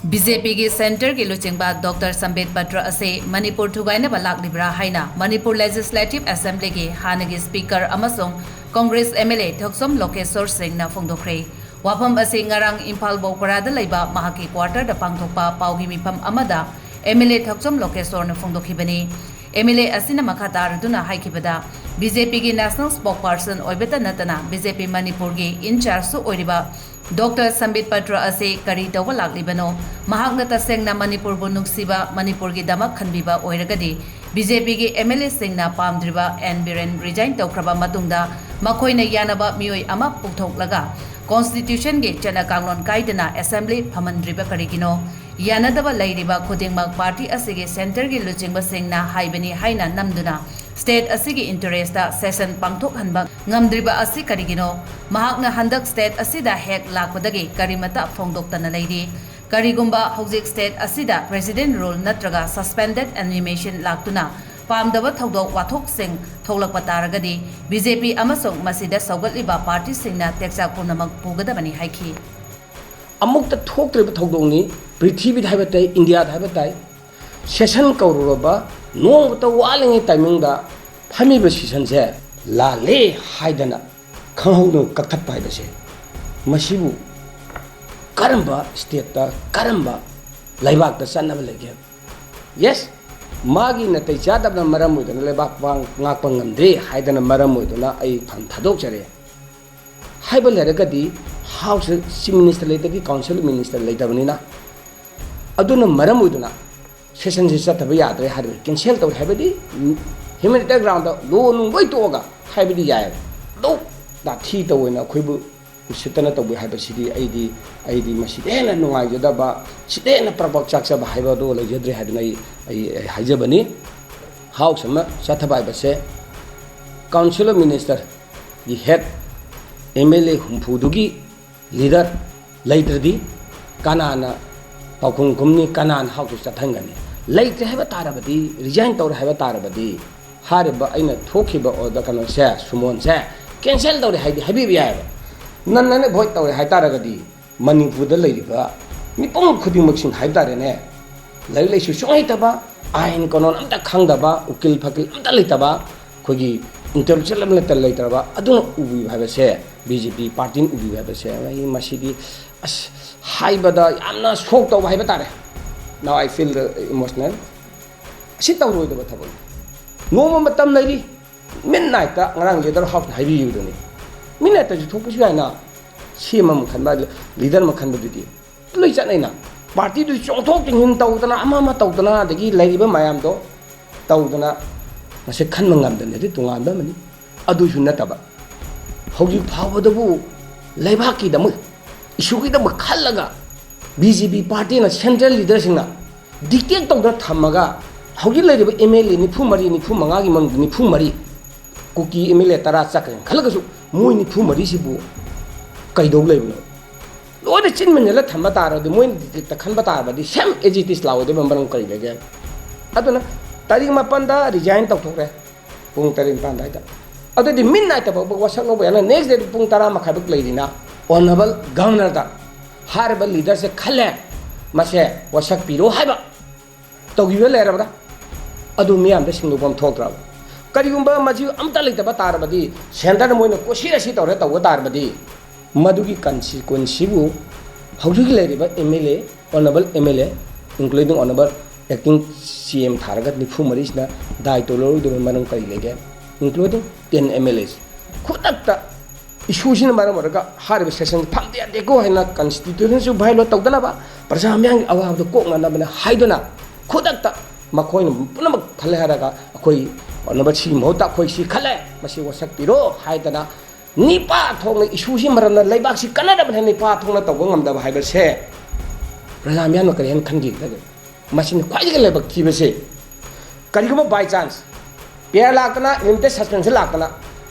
BJP की centre की लुचिंगबा doctor Sambit पत्र असे मणिपुर थुगाइनबा लाक्लिब्रा हाइना मणिपुर लेजिस्लेटिव असेंबली की हानगी स्पीकर अमसों कांग्रेस एमएलए थोक्सोम लोकेश्वर सिंह फोंदोखरे वाफम असे ngarang इम्फाल बोकरादा लेबा महाकी क्वार्टर दा पांगथोकपा पाउगी मिफम अमदा एमएलए थोक्सोम लोकेश्वर ने फोंदोखिबनी एमएलए असिना मखा तारदुना हाइखिबदा बीजेपी की नेशनल स्पोकपर्सन ओइबेता नतना बीजेपी मणिपुर की इंचार्ज ओइरिबा डॉक्टर संबित पत्र असे करी तौबा लाक्लिबनो महाकना तसेंगना मणिपुर बु नुक्सिबा मणिपुर की दमक खनबिबा ओइरगदी बीजेपी की एमएलए सिंगना पामद्रिबा एन बिरेन रिजाइन तौख्रबा मतुंगदा मखोइना यानबा मियोय अमा पुथोकलगा कॉन्स्टिट्यूशन के चना कांगलोन काइदना असेंबली फमनद्रिबा करिगिनो यानदबा लैरिबा खुदिंगमक पार्टी असिगे सेंटर की लुचिंगबा सिंगना हाइबनी हाइना नमदुना स्टेट असिगे इंटरेस्टा सेशन पांगथोक हनबा ngamdriba asi karigino mahakna handak state asida hek lakpadagi karimata phongdoktana leiri karigumba hojik state asida president rule natraga suspended animation laktuna pamdaba thodok wathok sing thoglakpa taragadi BJP amasong masida saugatliba party singna teksa punamak pugadabani haiki amukta thoktriba thodongni prithibid haibatai india haibatai session kauruba nongta walingi timing da phamiba session se लाले हाइदना खंगहौनो Kathak पाइबसे मसिबु Karamba state Karamba लाइबाक चन्नब लेगे yes मागी नतै जादबना मरम होइदना लाइबाक वांग ngakpa ngamdre हाइदना मरम होइदना ai फन थादोक जरे हाइबल लेरगदी हाउस चीफ मिनिस्टर लेतगी काउंसिल मिनिस्टर लेतबनिना अदुना मरम होइदना सेशन से चतब याद्रे हाइबे कैंसिल तौ हाइबदी humanitarian ground lo nu wai toga haibidi yae do da thi to wena khoibu usitana to bi haiba sidi aidi masidena nuai jada ba sidena prabak chaksa ba haiba do le jedre hadna ai haijabani house ma sathabai ba se council minister the head MLA humfudugi leader laitradi kanana pakhung kumni kanan house chathangani laitre haiba tarabadi resign tawra haiba tarabadi हारेबा अइना थोखिबा ओदा कनो से सुमोन से cancel तौरे हाइदि हाइबि याय नन्नने vote तौरे हाइतारगदी मणिपुरदा लैरिबा मिपुं खुदिमक्सिन हाइतारेने लैलैसु सोंहाइतबा आइन कानून अमता खंगदबा उकिल फकिल अमता लेतबा खोगी intellectual अमता लेतरबा अदुना उबि हाइबसे BJP party उबि हाइबसे आई मसिदि अस हाइबदा यामना शोक तौ हाइबा तारे नाउ आई फील इमोशनल सि तौरोइदबा थबो नोम मतम Larry midnight ta ngarang leader house haibi yudoni midnight ta thokpu yaina semam khanba leader ma khanba dudi loi chat naina party du chongthok tinghin tawdana ama tawdana dagi lairiba mayam do tawdana mase khanma ngamdane di tungan ba mani adu su nataba hoji phawadabu laibaki damu issue ki damu khallaga BJP party na central leader singna dictate tawda thamaga हौजी लेरिबा MLA निफु मरी निफु मंगागी मंग निफु मरी cookie MLA तरा चकन खलगसु मोय निफु मरी सिबु कइदौ लेबनो लोय चिन मनला थम्बा तारदि मोय त खनबा तारबदि सेम एजिटिस लावदे बंबरं करि लेगे अदुना तारिख मापन दा रिजाइन तौथोरे पुंग तारिख पान दाइदा अदुदि मिडनाइट ता वसक नो बयाना नेक्स्ट डे पुंग तारा मखाबक लेरिना ऑनरेबल गवर्नर दा हारबल लीडर से खले मसे वसक पिरो हाइबा तौगिबे लेरबदा अदु मियाम दे सिंगुबम थोक्राव करिगुंबा मजि अमता लेतबा तारबदी सेंटर मोइन कोसिरसि तौरे तौगा तारबदी मदुगी कंसिक्वेंसिबु हौजुगी लेरिबा MLA honourable MLA including honourable acting CM थारगत निफु मरिसना दायित्व लौदु मनंग करि लेगे इंक्लूडिंग 10 एमएलएस खुदक्ता इशूसिन मरमरगा हारबे सेशन फमदे देखो हैना कॉन्स्टिट्यूशन सु भाइलो तौदनाबा प्रजा म्यांग अवाबदो कोंगनाबना हाइदोना खुदक्ता मखोइन पुनमक खले हरगा अखोई ऑनरेबल सी मोता अखोई सी खले मसी वसक पिरो हाइदना निपा थोंग इशूसि मरमना लैबाक सी कनदबने निपा थोंग तौग ngamदब हाइबसे प्रजा म्यांग करेन खनगी मसिन ख्वाइगे लेबक किबसे करिगुम बाय चांस पेयर लाकना लिमिटेड सस्पेंशन लाकना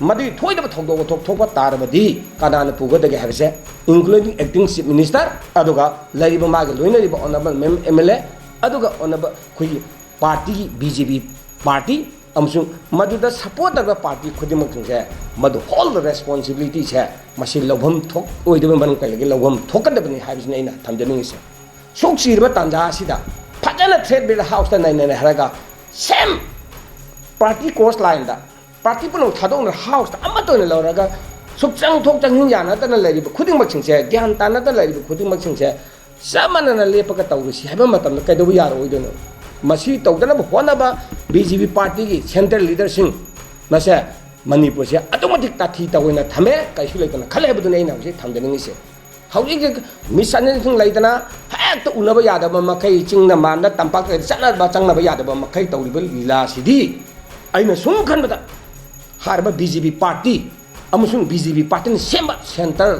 मदि थोइदब थोगदो थोकथोकबा तारबदी कानान पुगदगे हाइबसे इंक्लूडिंग एक्टिंग चीफ मिनिस्टर अदुगा लैरिबा मागे लोइनरिबा ऑनरेबल एमएलए अदुगा ऑनरेबल खुई पार्टी BJP पार्टी अमसुं मदुदा सपोर्ट तब पार्टी खुदिमक से मदु होल रेस्पॉन्सिबिलिटी से मसी लवम थोक ओइदब मन कलगे लवम थोकदबनी हाइबिसने इना थमजनिंग से सोक्सीब तांजा फजन थ्रेड बिल हाउस नाइन है same party course line party पुनः थादों हाउस लौरगा सुख चंग थोक चंग यानतन खुदिंगमकसिंगसे ग्यान तानतन खुदिंगमकसिंगसे चप मानना लेपक तौरसी है कईदब यारोदनो मसी तौदनब होनब बीजेपी पार्टी की सेंट्रल लीडरसिंग मसे मणिपुर से अतुमतिक ताथी तौना थमे कईसु लेतना खलेबदुने अइना हौजिक थमदनिंगिसे हौजिक मिसअंडरस्टैंडिंग लेतना हेक्ट उनब यादब मखै चिंगना मानदा तंपाक चनब चंगनब यादब मखै तौरिब लीला सिदी अइना सुम खनबदा हारब बीजेपी पार्टी अमसुंग बीजेपी पार्टी सेंब सेंट्रल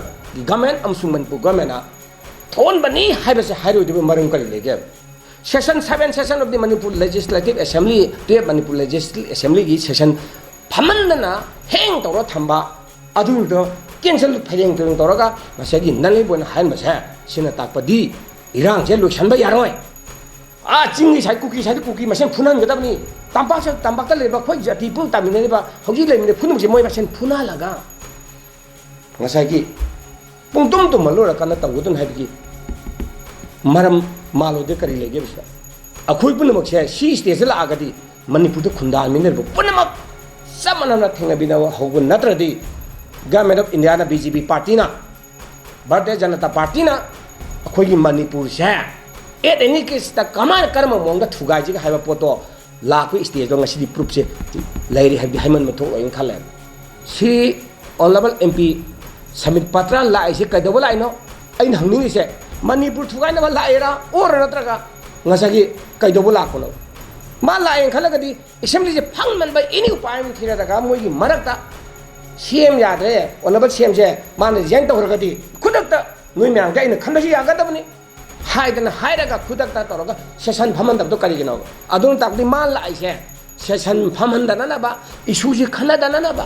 गवर्नमेंट अमसुंग मणिपुर गवर्नमेंट थोन बनी हाइबसे हाइरोदिब मरम करि लेगे session 7 session of the Manipur Legislative Assembly to Manipur Legislative Assembly की सेशन फमंदना हेंग तौर थंबा अदुदो कैंसल फरेंग तौर तौरगा मसेगी नले बोन हाइन मसे सिना ताकपदी इरांग से लोसनबा यारोय आ चिंगी साइ कुकी मसेन फुनन गदबनी तंपाक लेबा खोइ जाति पुं तामिनेबा हौजी लेमिने फुनुमसे मोय मसेन फुना लगा मसागी पुंतुम तुम मलोरा कना तंगुदन हाइबगी मरम मालोदे करी लेगे बिसा अखोई पुनमक से सी स्टेज लागदी मणिपुर खुंदा मिनर पुनमक समनना थेंगबिना होगु नत्रदी गवर्नमेंट ऑफ इंडिया ना बीजेपी पार्टी ना भारतीय जनता पार्टी ना अखोई मणिपुर से एट एनी केस ता कमान कर्म मोंग थुगाजी हाइबा पोतो लाखु स्टेज ngasi प्रूफ से लेरी हाइबी हाइमन मथो ओइन खाले सी ऑनरेबल एमपी समित पत्र लाइसे कदब लाइनो अइन हंगनी से मणिपुर थुगाइना लाइरा और नत्रगा ngasi कदब लाखनो मा लाइन खलगदी असेंबली से फंग मन बाय एनी उपाय थिरदागा मोगी मरकता सीएम यादरे ऑनरेबल सीएम से माने जेंग तौरगदी खुदकता नुई म्यांग गाइन खनबसी यागदबनी हाइदना हाइरगा खुदकता तौरगा सेशन फमंदब तो करिगिनो अदुन ताकदी मा लाइसे सेशन फमंदननबा इशू से खनदननबा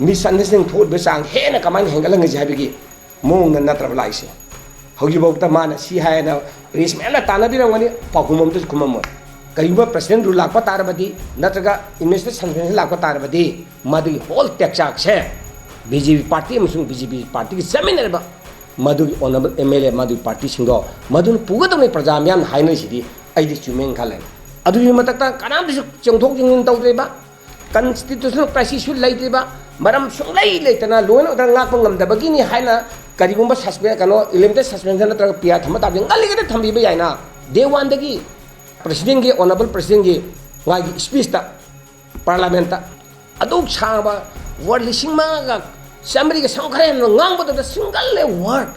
मिसअंडरस्टैंडिंग थोट बेसांग हेना कमान हेंगलंग जाबिगी मोंग नत्रब लाइसे हौजी बौता माना सी हायना प्रेस मेना तानबिरंगनी पाकुमम तो कुमम कईब प्रेसिडेंट रू लाप तारबदी नत्रगा इन्वेस्टर सन्फेंस लाप तारबदी मदु होल टेक्चाक से बीजेपी पार्टी अमसुंग बीजेपी पार्टी की जमीनरबा मदु ऑनरेबल एमएलए मदु पार्टी सिंगो मदु पुगदमने प्रजा म्याम हाइनसिदी आइदि चुमेंग खाले अदुगी मतकता कनाम चंगथोक जिंग तौद्रेबा कॉन्स्टिट्यूशनल क्राइसिस लेइद्रेबा मरम सुंगलै लेतना लोन उदर लाप ngमदबगिनी हाइना करिगुंबा सस्पेंड कनो इलिमिटेड सस्पेंशन नत्रगा पिया थम ताबि ngलिगदे थम्बिबा याइना डे 1 दगी प्रेसिडेंट की ऑनरेबल प्रेसिडेंट की वागी स्पीच ता पार्लियामेंट ता अदुक साबा वर्ड लिसिंग मागा समरी के संखरे ngangbdo दा सिंगल ले वर्ड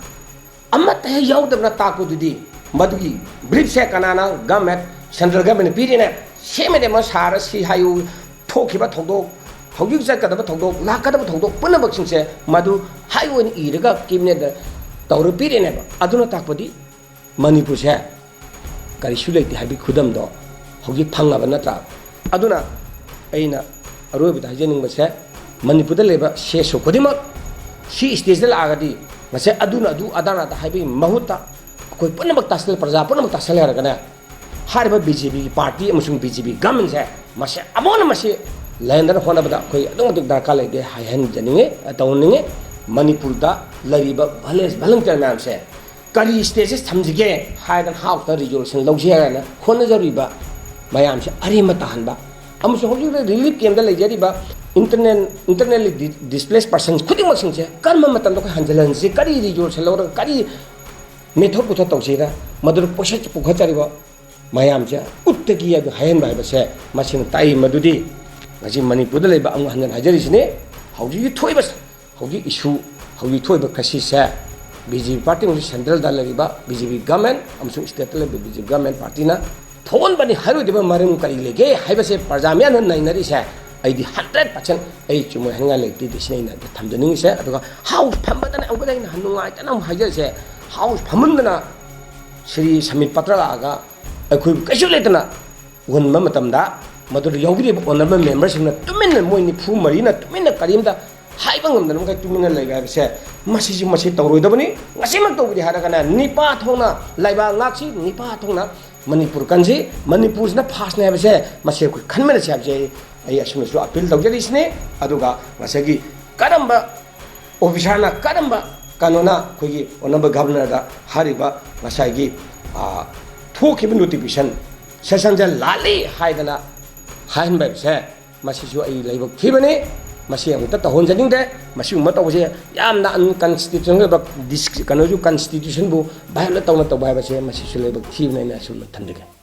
अमत है याउदबना ताकुदुदी मदुगी ब्रीफ से कनाना गवर्नमेंट सेंट्रल गवर्नमेंट पीरिने सेमेदे म सारा सी हायु थोखिबा थोदो हौजिक जकदबा थोदो लाकदबा थोदो पुनबक्सिंसे मदु हायवन इरगा कैबिनेट तौर पीरिने अदुना ताकपदी मणिपुर से करिसु लेते हाबी खुदम दो हौजी फंगब नत्रा अदुना अइना अरोबदा हाइजेनिंग बसे मणिपुर लेबा शेसो खुदिमक सी स्टेज लागदी मसे अदुना अदु अदाना हाबी महुता कोई पुनमक तासल प्रजा पुनमक तासल हरगना हारबा बीजेपी पार्टी अमसुंग बीजेपी गवर्नमेंट से मसे अमोन मसे लैंडर होनबदा कोई अदुमतिक दरकार लेदे हायहन जनिंगे तौनिंगे मणिपुर दा लरिबा भलेस भलंकर नाम से करी स्टेजेस थमजिगे हाइदन हाउस दा रिजोल्यूशन लौजेना खोनजरिबा मयाम से अरेम ताहनबा अमसु हौजि रिलीफ कैम्प दा लेजरिबा इंटरनली डिस्प्लेस पर्सन्स खुदिमसिंग से कर्म मतन तो हंजलन से करी रिजोल्यूशन लौर करी मेथड पुथ तौसेदा मदुर पोषक पुखचरिबा मयाम से उत्तकी अदु हायन बाइबा से मसिन ताई मदुदी ngasi मणिपुर लेबा अंग हंजन हाजरिसने हौजि थोइबस हौजि इशू हौजि थोइबा खसी से बीजेपी पार्टी सेंट्रल दा लगिबा बीजेपी गवर्नमेंट अमसुंग स्टेट लेबा बीजेपी गवर्नमेंट पार्टी ना थोन बनी हारुदिबा मरम करी लेगे हाइबसे प्रजाम्यान नाइनरी से आइदी 100% आई चुमो हंगा लेति दिसनेना थमदनिंग से अदुगा हाउस फमबदना अंगुदाइन हनुंगाय तना हाजर से हाउस फमंदना श्री समित पत्र लागा अखोइ कैसु लेतना वनम मतमदा मदुर यौगिरि ऑनरेबल मेंबर्स ने तुमिन मोइनि फु मरीना तुमिन करीमदा हाइबा ngमदनम का तुमिन लेगा से मसिजि मसि तौरोइदबनी ngasimak तौबि हारगना निपा थोना लाइबा ngakसी निपा थोना मणिपुर कंजी मणिपुर ना फास्ट ने बसे मसे को खनमन छाबजे आई असुनसु अपील तौजरिसने अदुगा मसेगी करंबा ऑफिसरना करंबा कानूना खोगी ऑनरेबल गवर्नर दा हारिबा मसाइगी थोखिबा नोटिफिकेशन सेशन जे लाले हाइदना हाइन बाइसे मसिसु आई लाइबक थिबने मसी अमुता तहोनजनिंगदे मसी उम्मा तौबसे यामना अनकॉन्स्टिट्यूशनल कनोजु कॉन्स्टिट्यूशन बु बायला तौना तौबा बसे मसिसु लाइबक थिबने ना सुन थंदगे